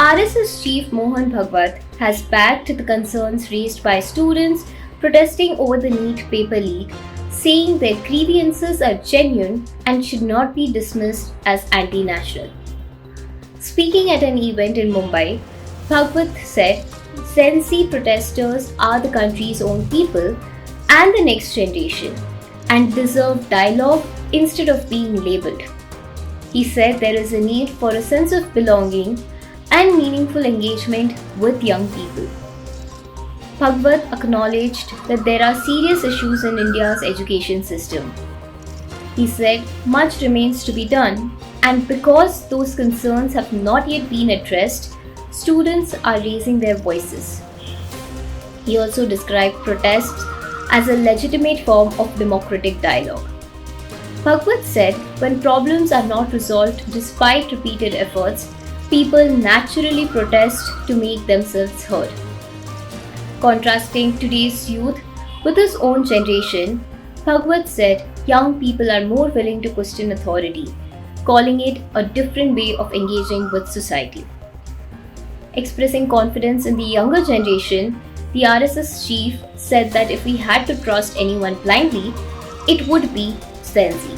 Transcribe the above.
RSS chief Mohan Bhagwat has backed the concerns raised by students protesting over the NEET paper leak, saying their grievances are genuine and should not be dismissed as anti-national. Speaking at an event in Mumbai, Bhagwat said, Gen Z protesters are the country's own people and the next generation and deserve dialogue instead of being labelled. He said there is a need for a sense of belonging and meaningful engagement with young people. Bhagwat acknowledged that there are serious issues in India's education system. He said much remains to be done, and because those concerns have not yet been addressed, students are raising their voices. He also described protests as a legitimate form of democratic dialogue. Bhagwat said when problems are not resolved despite repeated efforts, people naturally protest to make themselves heard. Contrasting today's youth with his own generation, Bhagwat said young people are more willing to question authority, calling it a different way of engaging with society. Expressing confidence in the younger generation, the RSS chief said that if we had to trust anyone blindly, it would be Gen Z.